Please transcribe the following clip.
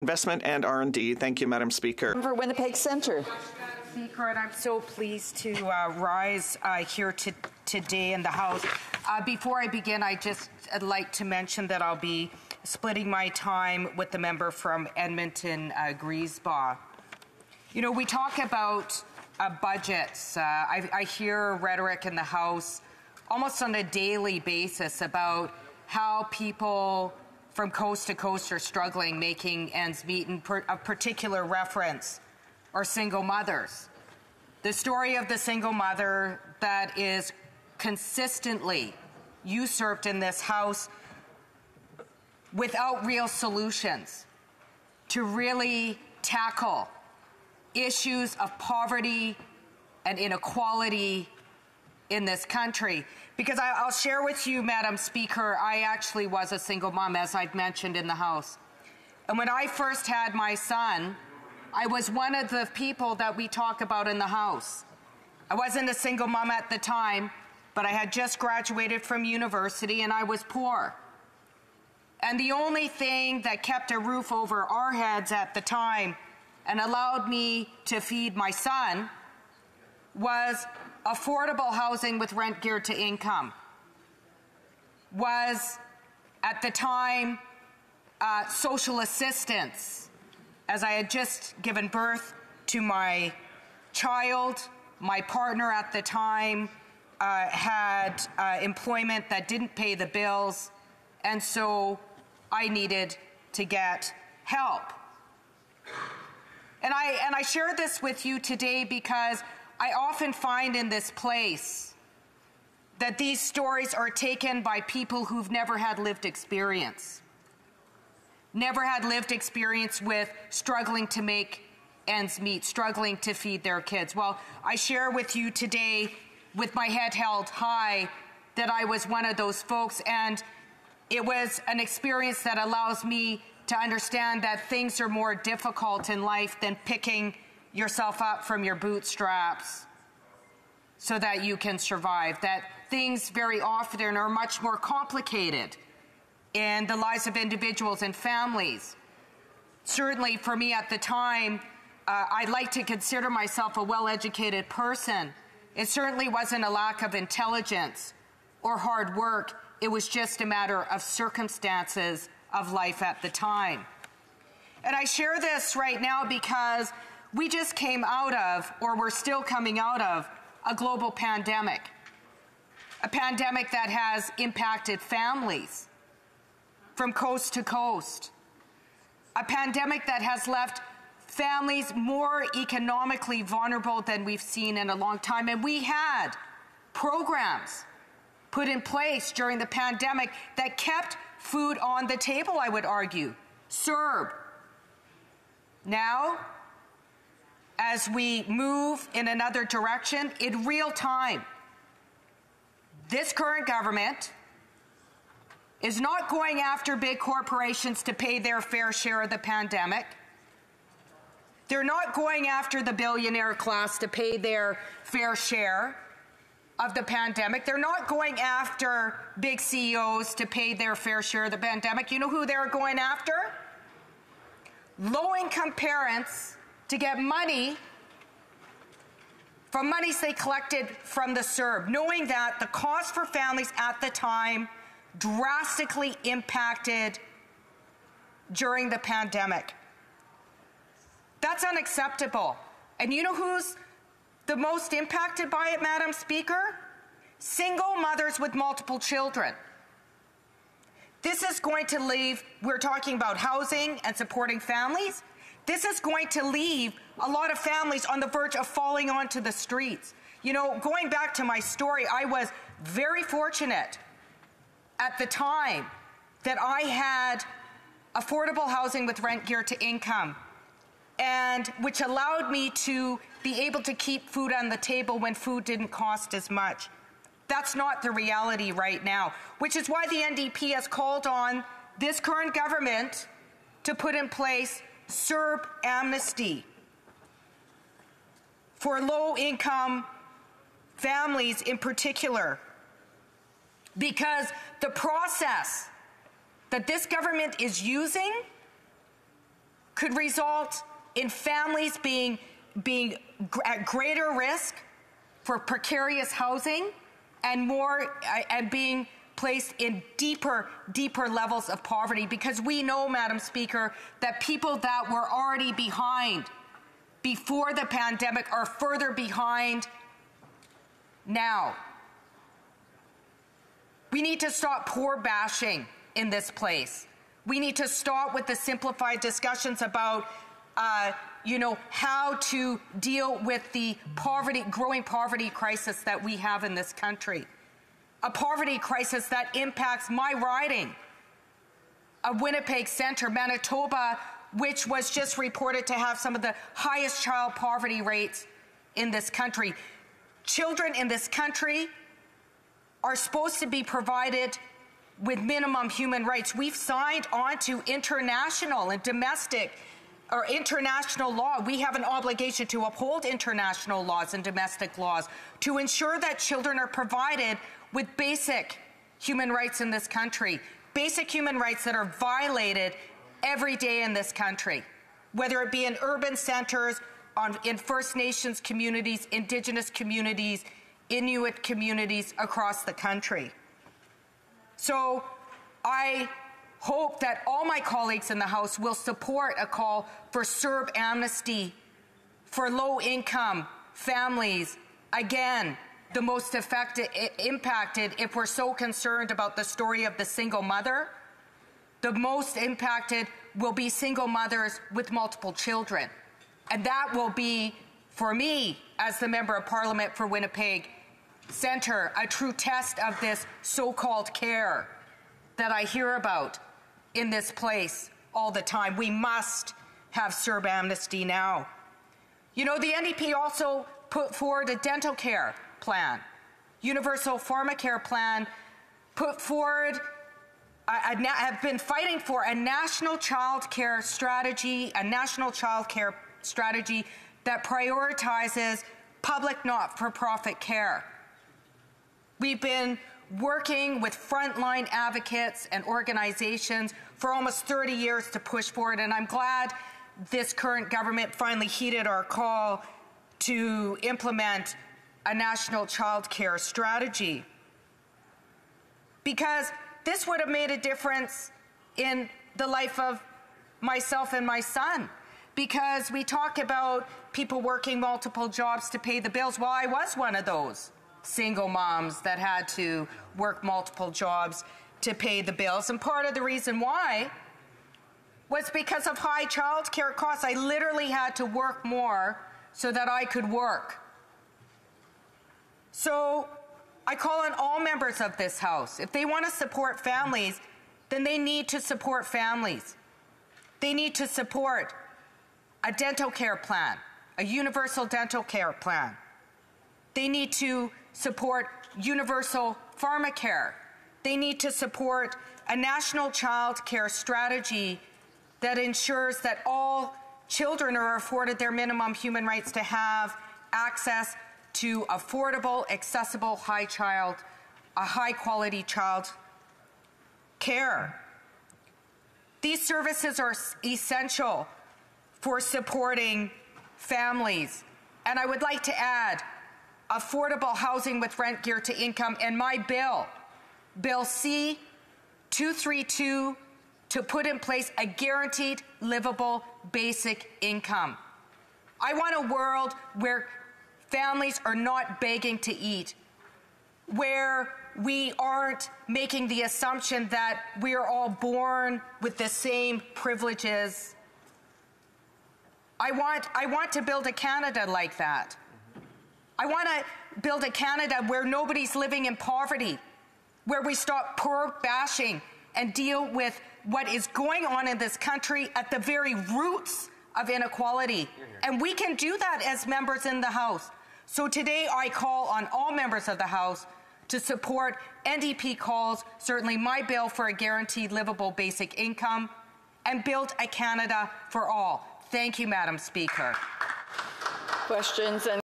Investment and R&D. Thank you, Madam Speaker. For Winnipeg Centre. Speaker, and I'm so pleased to rise here today in the House. Before I begin, I'd like to mention that I'll be splitting my time with the member from Edmonton, Griesbach. You know, we talk about budgets. I hear rhetoric in the House almost on a daily basis about how people from coast to coast are struggling making ends meet, and a particular reference are single mothers. The story of the single mother that is consistently usurped in this House without real solutions to really tackle issues of poverty and inequality in this country. Because I'll share with you, Madam Speaker, I actually was a single mom, as I've mentioned in the House. And when I first had my son, I was one of the people that we talk about in the House. I wasn't a single mom at the time, but I had just graduated from university and I was poor. And the only thing that kept a roof over our heads at the time and allowed me to feed my son was affordable housing with rent geared to income, was at the time social assistance, as I had just given birth to my child. My partner at the time had employment that didn't pay the bills, and so I needed to get help. And I share this with you today because I often find in this place that these stories are taken by people who've never had lived experience. Never had lived experience with struggling to make ends meet, struggling to feed their kids. Well, I share with you today, with my head held high, that I was one of those folks, and it was an experience that allows me to understand that things are more difficult in life than picking yourself up from your bootstraps so that you can survive, that things very often are much more complicated in the lives of individuals and families. Certainly for me at the time, I like to consider myself a well-educated person. It certainly wasn't a lack of intelligence or hard work. It was just a matter of circumstances of life at the time. And I share this right now because we just came out of, or we're still coming out of, a global pandemic. A pandemic that has impacted families from coast to coast. A pandemic that has left families more economically vulnerable than we've seen in a long time. And we had programs put in place during the pandemic that kept food on the table, I would argue. CERB. Now, as we move in another direction, in real time, this current government is not going after big corporations to pay their fair share of the pandemic. They're not going after the billionaire class to pay their fair share of the pandemic. They're not going after big CEOs to pay their fair share of the pandemic. You know who they're going after? Low-income parents to get money from monies they collected from the CERB, knowing that the cost for families at the time drastically impacted during the pandemic. That's unacceptable. And you know who's the most impacted by it, Madam Speaker? Single mothers with multiple children. This is going to leave, we're talking about housing and supporting families. This is going to leave a lot of families on the verge of falling onto the streets. You know, going back to my story, I was very fortunate at the time that I had affordable housing with rent geared to income, and which allowed me to be able to keep food on the table when food didn't cost as much. That's not the reality right now, which is why the NDP has called on this current government to put in place CERB amnesty for low-income families in particular, because the process that this government is using could result in families being at greater risk for precarious housing and being placed in deeper levels of poverty, because we know, Madam Speaker, that people that were already behind before the pandemic are further behind now. We need to stop poor bashing in this place. We need to stop with the simplified discussions about how to deal with the growing poverty crisis that we have in this country. A poverty crisis that impacts my riding of Winnipeg Centre, Manitoba, which was just reported to have some of the highest child poverty rates in this country. Children in this country are supposed to be provided with minimum human rights. We've signed on to international and domestic or international law. We have an obligation to uphold international laws and domestic laws to ensure that children are provided with basic human rights in this country, basic human rights that are violated every day in this country, whether it be in urban centers, in First Nations communities, Indigenous communities, Inuit communities across the country. So I hope that all my colleagues in the House will support a call for CERB amnesty for low-income families. Again, the most impacted, if we're so concerned about the story of the single mother, the most impacted will be single mothers with multiple children. And that will be, for me, as the Member of Parliament for Winnipeg Centre, a true test of this so-called care that I hear about in this place all the time. We must have CERB amnesty now. You know, the NDP also put forward a dental care plan, universal pharmacare plan, put forward, have been fighting for a national child care strategy, that prioritizes public not-for-profit care. We've been working with frontline advocates and organizations for almost 30 years to push forward, and I'm glad this current government finally heeded our call to implement a national child care strategy, because this would have made a difference in the life of myself and my son. Because we talk about people working multiple jobs to pay the bills. Well, I was one of those single moms that had to work multiple jobs to pay the bills. And part of the reason why was because of high child care costs. I literally had to work more so that I could work. So I call on all members of this House. If they want to support families, then they need to support families. They need to support a dental care plan, a universal dental care plan. They need to support universal pharmacare. They need to support a national child care strategy that ensures that all children are afforded their minimum human rights to have access to affordable, accessible, high-quality child care. These services are essential for supporting families. And I would like to add affordable housing with rent geared to income and my bill, Bill C-232, to put in place a guaranteed livable basic income. I want a world where families are not begging to eat, where we aren't making the assumption that we are all born with the same privileges. I want to build a Canada like that. I want to build a Canada where nobody's living in poverty, where we stop poor bashing and deal with what is going on in this country at the very roots of inequality. And we can do that as members in the House. So today I call on all members of the House to support NDP calls, certainly my bill for a guaranteed livable basic income, and build a Canada for all. Thank you, Madam Speaker. Questions and